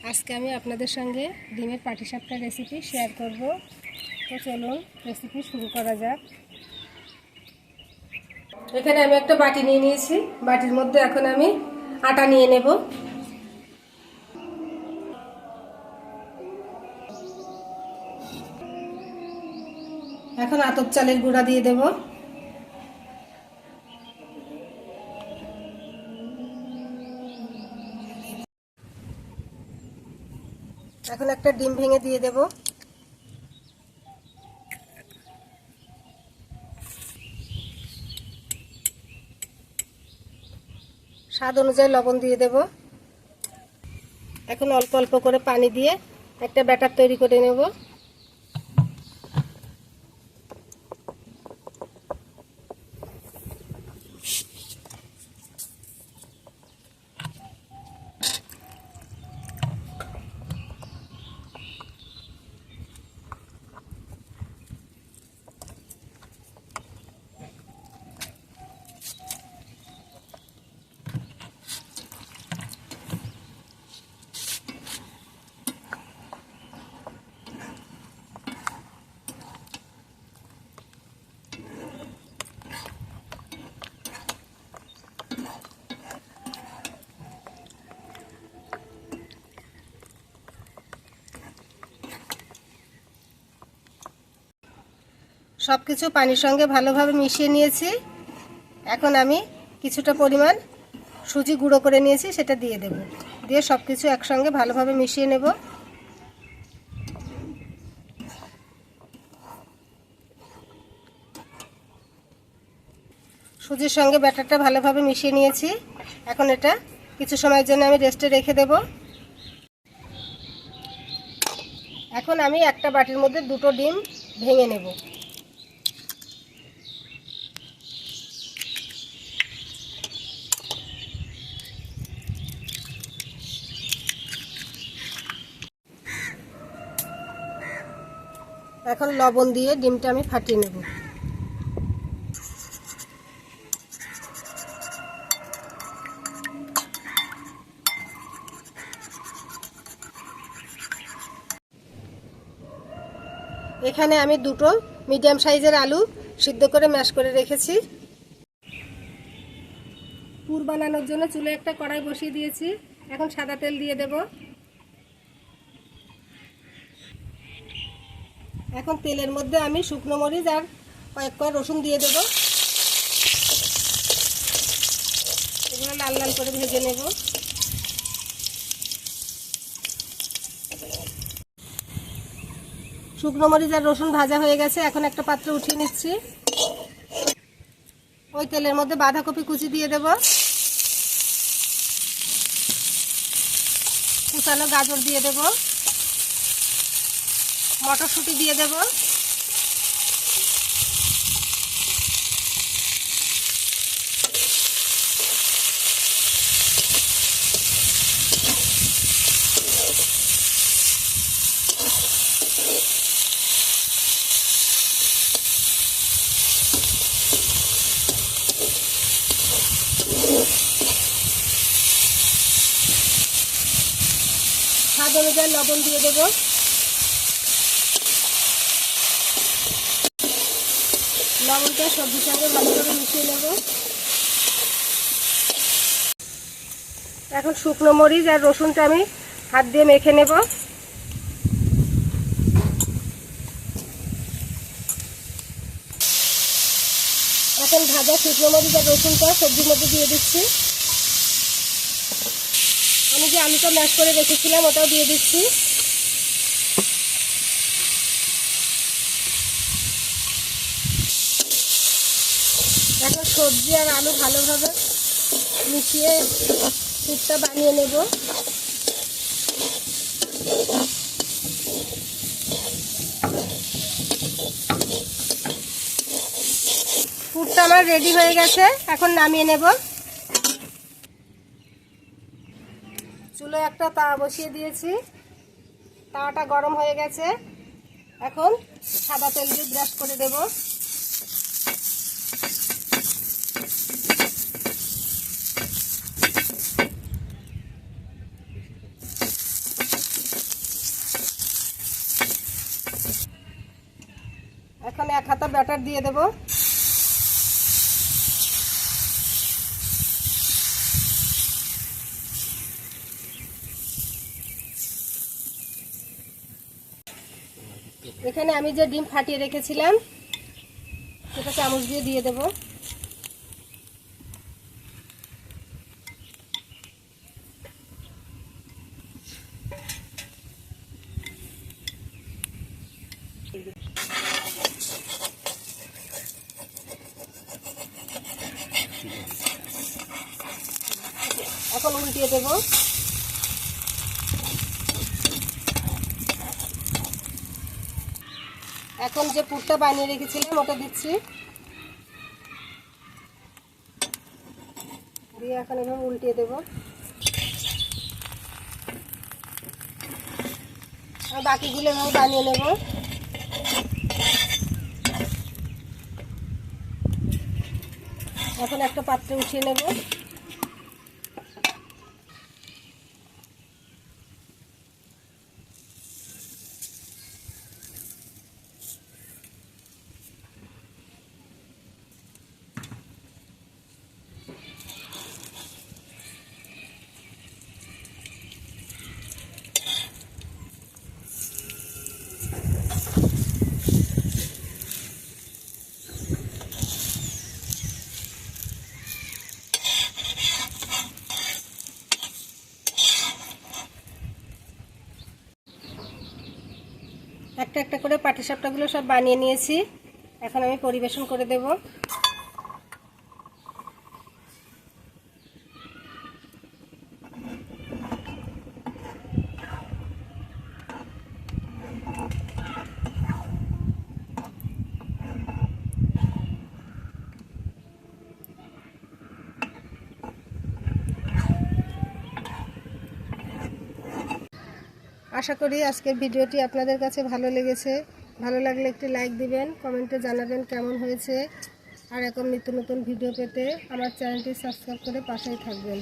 আজকে আমি আপনাদের সঙ্গে ডিমের পাটিসাপটা রেসিপি শেয়ার করব। তো চলুন রেসিপি শুরু করা যাক। এখানে আমি একটা বাটি নিয়ে নিয়েছি। বাটির মধ্যে এখন আমি আটা নিয়ে নেব। এখন আতপ চালের গুঁড়া দিয়ে দেব। এখন একটা ডিম ভেঙে দিয়ে দেব। স্বাদ অনুযায়ী লবণ দিয়ে দেব। এখন অল্প অল্প করে পানি দিয়ে একটা ব্যাটার তৈরি করে নেব। সব কিছু পানির সঙ্গে ভালোভাবে মিশিয়ে নিয়েছি। এখন আমি কিছুটা পরিমাণ সুজি গুঁড়ো করে নিয়েছি, সেটা দিয়ে দেব। দিয়ে সব কিছু একসঙ্গে ভালোভাবে মিশিয়ে নেব। সুজির সঙ্গে ব্যাটারটা ভালোভাবে মিশিয়ে নিয়েছি। এখন এটা কিছু সময়ের জন্য আমি রেস্টে রেখে দেব। এখন আমি একটা বাটির মধ্যে দুটো ডিম ভেঙে নেব। এখন লবণ দিয়ে ডিমটা আমি ফাটিয়ে নেব। এখানে আমি দুটো মিডিয়াম সাইজের আলু সিদ্ধ করে ম্যাশ করে রেখেছি। পুর বানানোর জন্য চুলে একটা কড়াই বসিয়ে দিয়েছি। এখন সাদা তেল দিয়ে দেব। এখন তেলের মধ্যে আমি শুকনো মরিচ আর কয়েক কোয়া রসুন দিয়ে দেব। এগুলো লাল লাল করে ভেজে নেব। শুকনো মরিচ আর রসুন ভাজা হয়ে গেছে। এখন একটা পাত্রে উঠিয়ে নিচ্ছি। ওই তেলের মধ্যে বাঁধাকপি কুচি দিয়ে দেব। কুচানো গাজর দিয়ে দেব। মটরশুঁটি দিয়ে দেব। স্বাদ অনুযায়ী লবণ দিয়ে দেব। লবণটা সবজির সঙ্গে ভালোভাবে মিশিয়ে নেব। এখন শুকনো মরিচ আর রসুনটা আমি হাত দিয়ে মেখে নেব। এখন ভাজা শুকনো মরিচ আর রসুনটা সবজির মধ্যে দিয়ে দিচ্ছি। আমি যে আলুটা ম্যাশ করে রেখেছিলাম ওটাও দিয়ে দিচ্ছি। এখন সবজি আর আলু ভালোভাবে মিশিয়ে পুরটা বানিয়ে নেব। পুরটা আমার রেডি হয়ে গেছে। এখন নামিয়ে নেব। চুলোয় একটা তাওয়া বসিয়ে দিয়েছি। তাওয়াটা গরম হয়ে গেছে। এখন সাদা তেল দিয়ে ব্রাশ করে দেব। এখন 1 হাতা ব্যাটার দিয়ে দেব। এখানে আমি যে ডিম ফাটিয়ে রেখেছিলাম সেটা চামচ দিয়ে দেব। এখন উল্টিয়ে দেব। এখন যে পুরটা বানিয়ে রেখেছিলাম ওটা দিচ্ছি, দিয়ে এখন এভাবে উল্টিয়ে দেব। আর বাকিগুলো এভাবে বানিয়ে নেব। এখন একটা পাত্রে উঠিয়ে নেব। একটা একটা করে পাটিসাপটাগুলো সব বানিয়ে নিয়েছি। এখন আমি পরিবেশন করে দেব। আশা করি আজকের ভিডিওটি আপনাদের কাছে ভালো লেগেছে। ভালো লাগলে একটি লাইক দিবেন, কমেন্টে জানাবেন কেমন হয়েছে। আর এরকম নিত্য নতুন ভিডিও পেতে আমার চ্যানেলটি সাবস্ক্রাইব করে পাশেই থাকবেন।